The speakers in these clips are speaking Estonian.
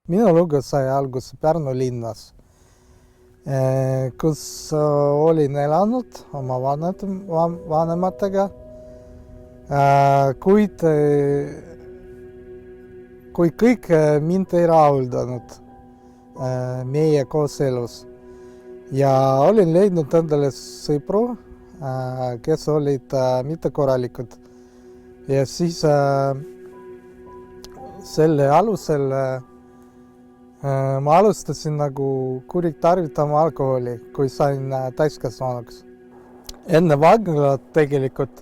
Minu lugu sai alguse Pärnu linnas, kus olin elanud oma vanematega, kuid kui kõik mind ei rahuldanud meie kooselus ja olin leidnud endale sõpru, kes olid mittekorralikud ja siis selle alusel ma alustasin nagu kuritarvitama alkoholi, kui sain täiskasvanuks. Enne vanglat tegelikult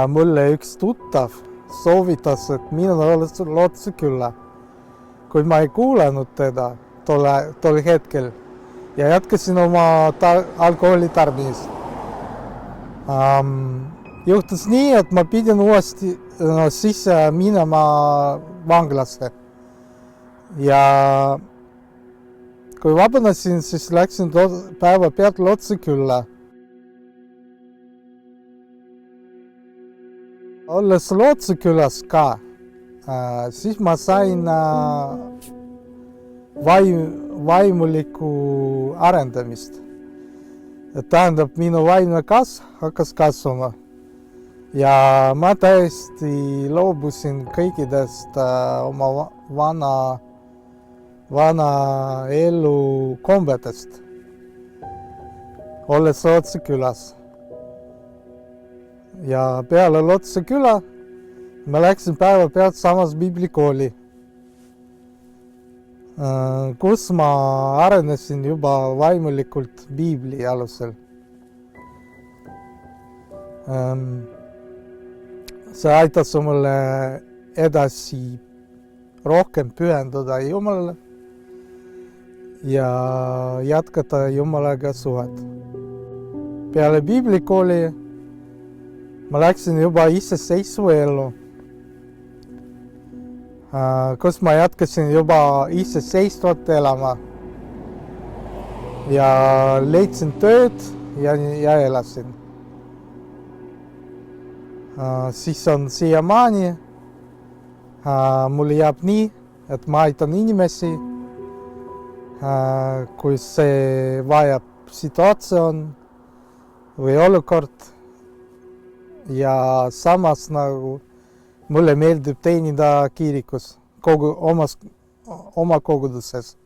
mulle üks tuttav soovitas, et minul oleks Lootse külla, kuid ma ei kuulanud teda tol hetkel ja jätkasin oma alkoholi tarbimist. Juhtus nii, et ma pidin uuesti sisse minema vanglasse. Ja kui vabanesin, siis läksin päevapealt Lootse külla. Olles Lootse külas ka, siis ma sain vaimulikku arendamist. Tähendab, minu vaimne kasv hakkas kasvama. Ja ma täiesti loobusin kõikidest oma vana elu kombetest, olles Lootse külas. Ja peale Lootse küla ma läksin päevapealt samas piiblikooli, kus ma arenesin juba vaimulikult piibli alusel. See aitas mulle edasi rohkem pühenduda Jumalale ja jätkata Jumalaga suhet. Peale piiblikooli ma läksin juba iseseisva ellu, kus ma jätkasin juba iseseisvalt elama ja leidsin tööd ja elasin. Siis on siiamaani, mulle jääb nii, et ma aitan inimesi, kui see vajab situatsioon või olukord ja samas nagu mulle meeldib teenida kirikus oma koguduses.